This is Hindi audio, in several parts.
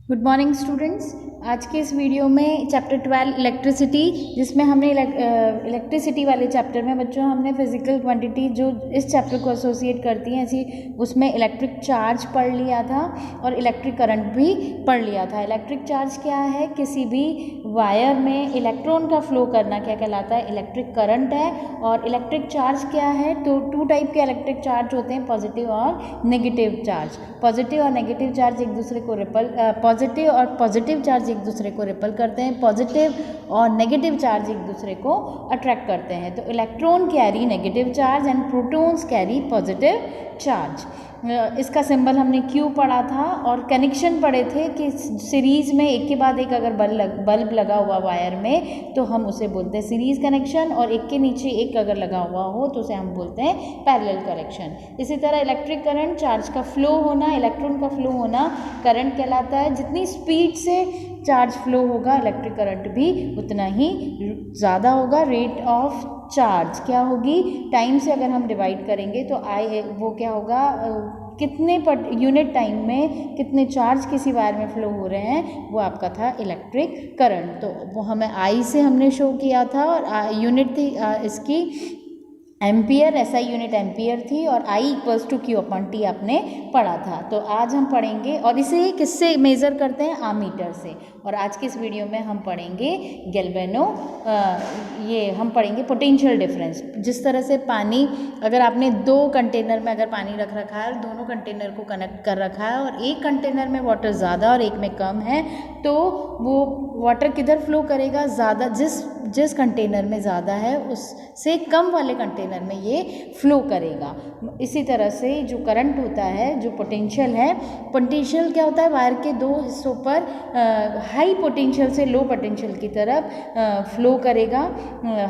Good morning students. आज के इस वीडियो में चैप्टर 12 इलेक्ट्रिसिटी, जिसमें हमने इलेक्ट्रिसिटी वाले चैप्टर में बच्चों हमने फिजिकल क्वांटिटी जो इस चैप्टर को एसोसिएट करती हैं ऐसी उसमें इलेक्ट्रिक चार्ज पढ़ लिया था और इलेक्ट्रिक करंट भी पढ़ लिया था। इलेक्ट्रिक चार्ज क्या है? किसी भी वायर में इलेक्ट्रॉन का फ्लो करना क्या कहलाता है? इलेक्ट्रिक करंट है। और इलेक्ट्रिक चार्ज क्या है? तो टू टाइप के इलेक्ट्रिक चार्ज होते हैं, पॉजिटिव और नेगेटिव चार्ज। पॉजिटिव और नेगेटिव चार्ज एक दूसरे को पॉजिटिव और पॉजिटिव चार्ज एक दूसरे को रिपल करते हैं, पॉजिटिव और नेगेटिव चार्ज एक दूसरे को अट्रैक्ट करते हैं। तो electron carry negative charge and protons carry positive charge. इसका सिंबल हमने क्यू पढ़ा था और कनेक्शन पढ़े थे कि सीरीज़ में एक के बाद एक अगर बल्ब लगा हुआ वायर में तो हम उसे बोलते हैं सीरीज़ कनेक्शन, और एक के नीचे एक अगर लगा हुआ हो तो उसे हम बोलते हैं पैरेलल कनेक्शन। इसी तरह इलेक्ट्रिक करंट चार्ज का फ्लो होना, इलेक्ट्रॉन का फ्लो होना करंट कहलाता है। जितनी स्पीड से चार्ज फ्लो होगा इलेक्ट्रिक करंट भी उतना ही ज़्यादा होगा। रेट ऑफ चार्ज क्या होगी? टाइम से अगर हम डिवाइड करेंगे तो वो क्या होगा, कितने यूनिट टाइम में कितने चार्ज किसी वायर में फ्लो हो रहे हैं, वो आपका था इलेक्ट्रिक करंट। तो वो हमें आई से हमने शो किया था और यूनिट थी इसकी एम्पियर, एसआई यूनिट एम्पियर थी, और I equals to Q upon T आपने पढ़ा था। तो आज हम पढ़ेंगे, और इसे किससे मेज़र करते हैं? आमीटर से। और आज के इस वीडियो में हम पढ़ेंगे ये हम पढ़ेंगे पोटेंशियल डिफरेंस। जिस तरह से पानी, अगर आपने दो कंटेनर में अगर पानी रख रखा है और दोनों कंटेनर को कनेक्ट कर रखा है और एक कंटेनर में वाटर ज़्यादा और एक में कम है, तो वो वाटर किधर फ्लो करेगा? ज़्यादा जिस कंटेनर में ज़्यादा है उससे कम वाले कंटेनर में ये फ्लो करेगा। इसी तरह से जो करंट होता है, जो पोटेंशियल है, पोटेंशियल क्या होता है? वायर के दो हिस्सों पर हाई पोटेंशियल से लो पोटेंशियल की तरफ फ्लो करेगा।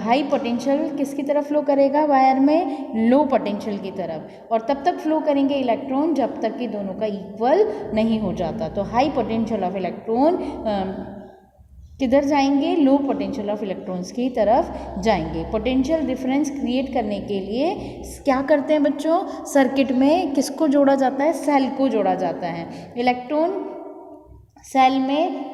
हाई पोटेंशियल किसकी तरफ फ्लो करेगा? वायर में लो पोटेंशियल की तरफ। और तब तक फ्लो करेंगे इलेक्ट्रॉन जब तक कि दोनों का इक्वल नहीं हो जाता। तो हाई पोटेंशियल ऑफ इलेक्ट्रॉन किधर जाएंगे? लो पोटेंशियल ऑफ इलेक्ट्रॉन्स की तरफ जाएंगे। पोटेंशियल डिफरेंस क्रिएट करने के लिए क्या करते हैं बच्चों? सर्किट में किसको जोड़ा जाता है? सेल को जोड़ा जाता है। इलेक्ट्रॉन सेल में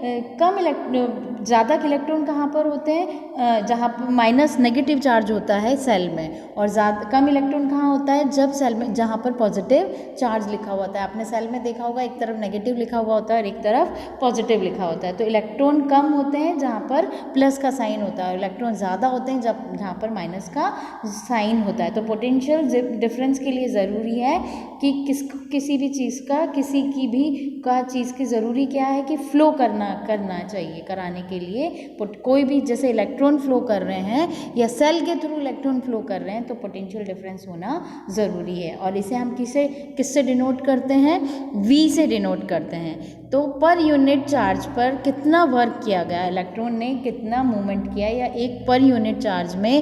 ज़्यादा इलेक्ट्रॉन कहाँ पर होते हैं? जहाँ पर माइनस नेगेटिव चार्ज होता है सेल में, और कम इलेक्ट्रॉन कहाँ होता है? जब सेल में जहाँ पर पॉजिटिव चार्ज लिखा हुआ होता है। आपने सेल में देखा होगा एक तरफ नेगेटिव लिखा हुआ होता है और एक तरफ पॉजिटिव लिखा होता है। तो इलेक्ट्रॉन कम होते हैं जहाँ पर प्लस का साइन होता है, और इलेक्ट्रॉन ज़्यादा होते हैं जहाँ पर माइनस का साइन होता है। तो पोटेंशियल डिफरेंस के लिए ज़रूरी है कि किसी भी चीज़ का, किसी की भी चीज़ की ज़रूरी क्या है कि फ्लो करना चाहिए। कराने के लिए कोई भी, जैसे इलेक्ट्रॉन फ्लो कर रहे हैं या सेल के थ्रू इलेक्ट्रॉन फ्लो कर रहे हैं, तो पोटेंशियल डिफरेंस होना ज़रूरी है। और इसे हम किससे डिनोट करते हैं? V से डिनोट करते हैं। तो पर यूनिट चार्ज पर कितना वर्क किया गया, इलेक्ट्रॉन ने कितना मूवमेंट किया, या एक पर यूनिट चार्ज में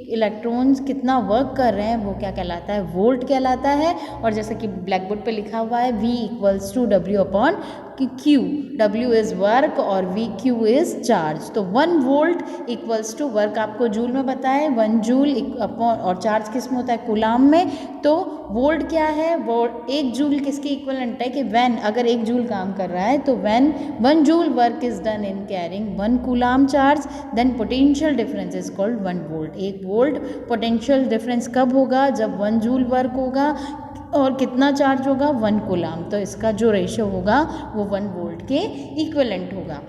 इलेक्ट्रॉन्स कितना वर्क कर रहे हैं, वो क्या कहलाता है? वोल्ट कहलाता है। और जैसे कि ब्लैक बोर्ड पे लिखा हुआ है V equals to W upon Q। W is work और Q इज़ चार्ज। तो 1 वोल्ट इक्वल्स टू वर्क आपको जूल में बताया, 1 जूल अपॉन, और चार्ज किस में होता है? कूलाम में। तो वोल्ट क्या है? वो 1 जूल किसके इक्वलेंट है? कि व्हेन अगर 1 जूल काम कर रहा है तो when 1 joule work is done in carrying 1 coulomb charge, then potential difference is called 1 volt. 1 volt potential difference कब होगा? जब 1 जूल वर्क होगा और कितना चार्ज होगा? 1 कूलाम। तो इसका जो रेशियो होगा वो 1 वोल्ट के इक्विवेलेंट होगा।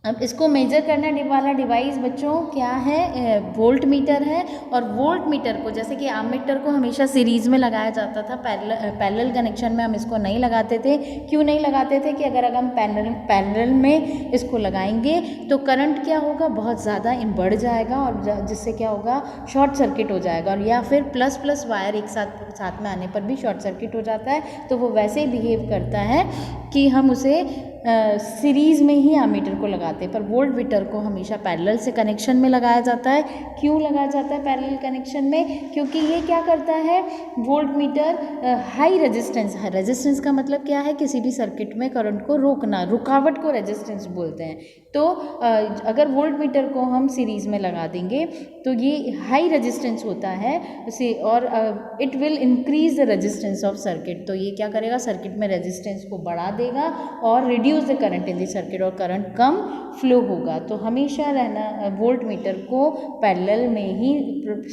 अब इसको मेजर करने वाला डिवाइस बच्चों क्या है? वोल्ट मीटर है। और वोल्ट मीटर को, जैसे कि आममीटर को हमेशा सीरीज़ में लगाया जाता था, पैरेलल कनेक्शन में हम इसको नहीं लगाते थे। क्यों नहीं लगाते थे? कि अगर हम पैरेलल में इसको लगाएंगे तो करंट क्या होगा? बहुत ज़्यादा बढ़ जाएगा, और जिससे क्या होगा? शॉर्ट सर्किट हो जाएगा। और या फिर प्लस वायर एक साथ में आने पर भी शॉर्ट सर्किट हो जाता है। तो वो वैसे ही बिहेव करता है कि हम उसे सीरीज़ में ही आमीटर को लगाते हैं। पर वोल्ट मीटर को हमेशा पैरेलल से कनेक्शन में लगाया जाता है। क्यों लगाया जाता है पैरेलल कनेक्शन में? क्योंकि ये क्या करता है? वोल्ट मीटर हाई रेजिस्टेंस का मतलब क्या है? किसी भी सर्किट में करंट को रोकना, रुकावट को रेजिस्टेंस बोलते हैं। तो अगर वोल्ट मीटर को हम सीरीज़ में लगा देंगे तो ये हाई रेजिस्टेंस होता है उसे, और it will increase the resistance of circuit. तो ये क्या करेगा? सर्किट में रेजिस्टेंस को बढ़ा देगा और use the current in the circuit, और करंट कम फ्लो होगा। तो हमेशा रहना वोल्ट मीटर को पैरेलल में ही,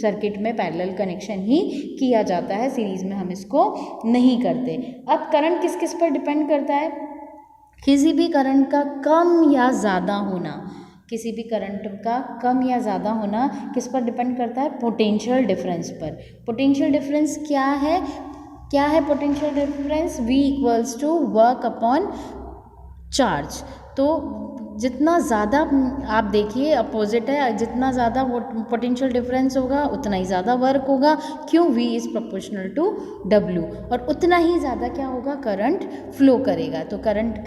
सर्किट में पैरेलल कनेक्शन ही किया जाता है, सीरीज में हम इसको नहीं करते। अब करंट किस किस पर डिपेंड करता है? किसी भी करंट का कम या ज़्यादा होना, किसी भी करंट का कम या ज़्यादा होना किस पर डिपेंड करता है? पोटेंशियल डिफरेंस पर। पोटेंशियल डिफरेंस क्या है? क्या है potential difference? V equals to work upon charge. तो जितना ज़्यादा, आप देखिए अपोजिट है, जितना ज़्यादा वो पोटेंशियल डिफरेंस होगा उतना ही ज़्यादा वर्क होगा। क्यों? V is proportional to W, और उतना ही ज़्यादा क्या होगा? करंट फ्लो करेगा। तो करंट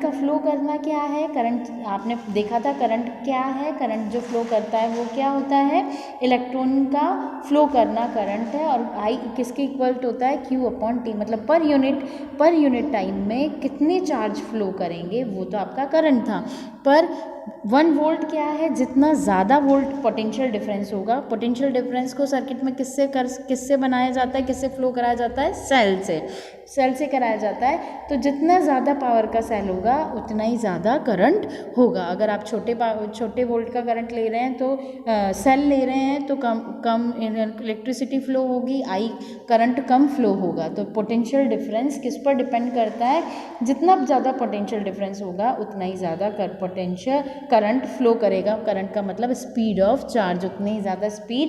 का फ्लो करना क्या है? करंट आपने देखा था, करंट क्या है? करंट जो फ्लो करता है वो क्या होता है? इलेक्ट्रॉन का फ्लो करना करंट है, और I किसके इक्वल होता है? Q अपॉन T, मतलब पर यूनिट टाइम में कितने चार्ज फ्लो करेंगे वो तो आपका करंट था। पर 1 वोल्ट क्या है? जितना ज़्यादा वोल्ट पोटेंशियल डिफरेंस होगा, पोटेंशियल डिफरेंस को सर्किट में किससे बनाया जाता है, किससे फ्लो कराया जाता है? सेल से कराया जाता है। तो जितना ज़्यादा पावर का सेल होगा उतना ही ज़्यादा करंट होगा। अगर आप छोटे वोल्ट का करंट ले रहे हैं तो सेल ले रहे हैं तो कम इलेक्ट्रिसिटी फ्लो होगी, करंट कम फ्लो होगा। तो पोटेंशियल डिफरेंस किस पर डिपेंड करता है? जितना ज़्यादा पोटेंशियल डिफरेंस होगा उतना ही ज़्यादा करंट फ्लो करेगा। करंट का मतलब स्पीड ऑफ चार्ज, उतनी ही ज़्यादा स्पीड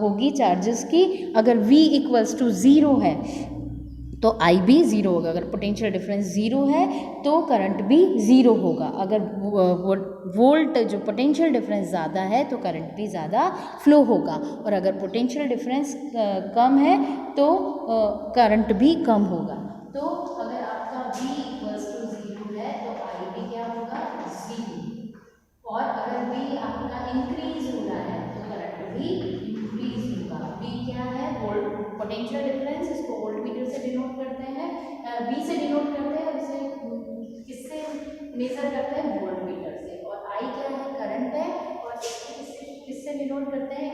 होगी चार्जेस की। अगर V इक्वल्स टू 0 है तो I भी 0 होगा। अगर पोटेंशियल डिफरेंस 0 है तो करंट भी 0 होगा। अगर वोल्ट जो पोटेंशियल डिफरेंस ज़्यादा है तो करंट भी ज़्यादा फ्लो होगा, और अगर पोटेंशियल डिफरेंस कम है तो करंट भी कम होगा। तो अगर आपका V इक्वल्स टू 0 है तो I भी क्या होगा? 0, और अगर V आपका इंक्रीज हो रहा है तो करंट भी इंक्रीज होगा। V क्या है? वोल्ट पोटेंशियल डिफरेंस, इसको वोल्ट मीटर से डिनोट करते हैं, V से डिनोट करते हैं, इसे किससे मेजर करते हैं? वोल्ट मीटर से। और I क्या है? करंट है, और इसको किससे डिनोट करते हैं?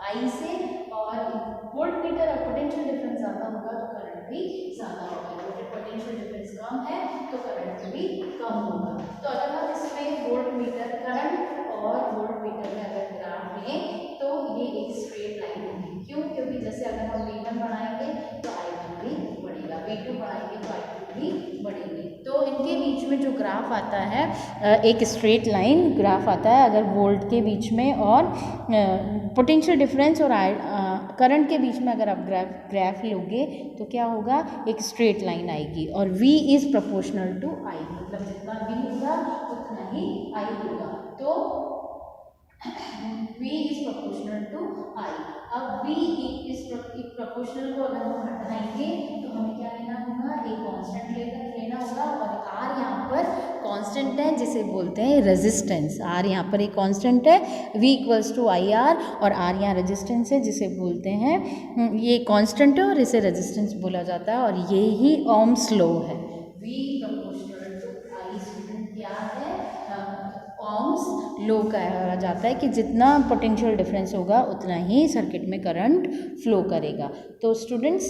I से। और वोल्ट मीटर और पोटेंशियल डिफरेंस ज़्यादा होगा तो करंट भी ज़्यादा होगा। पोटेंशियल डिफरेंस कम है तो करंट भी कम होगा। तो अगर हम इसमें वोल्ट मीटर, करंट और वोल्ट मीटर में अगर ग्राफ लें तो ये एक स्ट्रेट लाइन होगी। क्यों? क्योंकि जैसे अगर हम V1 बढ़ाएंगे तो I1 भी बढ़ेगा, V2 बढ़ाएंगे तो I2 भी बढ़ेगी। तो इनके बीच में जो ग्राफ आता है, एक स्ट्रेट लाइन ग्राफ आता है अगर वोल्ट के बीच में और पोटेंशियल डिफरेंस और करंट के बीच में अगर आप ग्राफ लोगे तो क्या होगा? एक स्ट्रेट लाइन आएगी, और V is proportional to I, मतलब जितना V होगा उतना ही I होगा। तो V is proportional to I। अब V इज प्रोपोर्शनल को अगर हम हटाएंगे तो हमें क्या लेना होगा? एक कांस्टेंट लेना होगा, और R यहाँ पर कांस्टेंट है जिसे बोलते हैं रेजिस्टेंस। R यहाँ पर एक कांस्टेंट है, V इक्वल्स टू IR, और R यहाँ रेजिस्टेंस है जिसे बोलते हैं, ये कांस्टेंट है और इसे रेजिस्टेंस बोला जाता है, और ये ही ओम्स लॉ है। V proportional to I student क्या है? ओम्स लॉ कहा जाता है कि जितना पोटेंशियल डिफरेंस होगा उतना ही सर्किट में करंट फ्लो करेगा। तो स्टूडेंट्स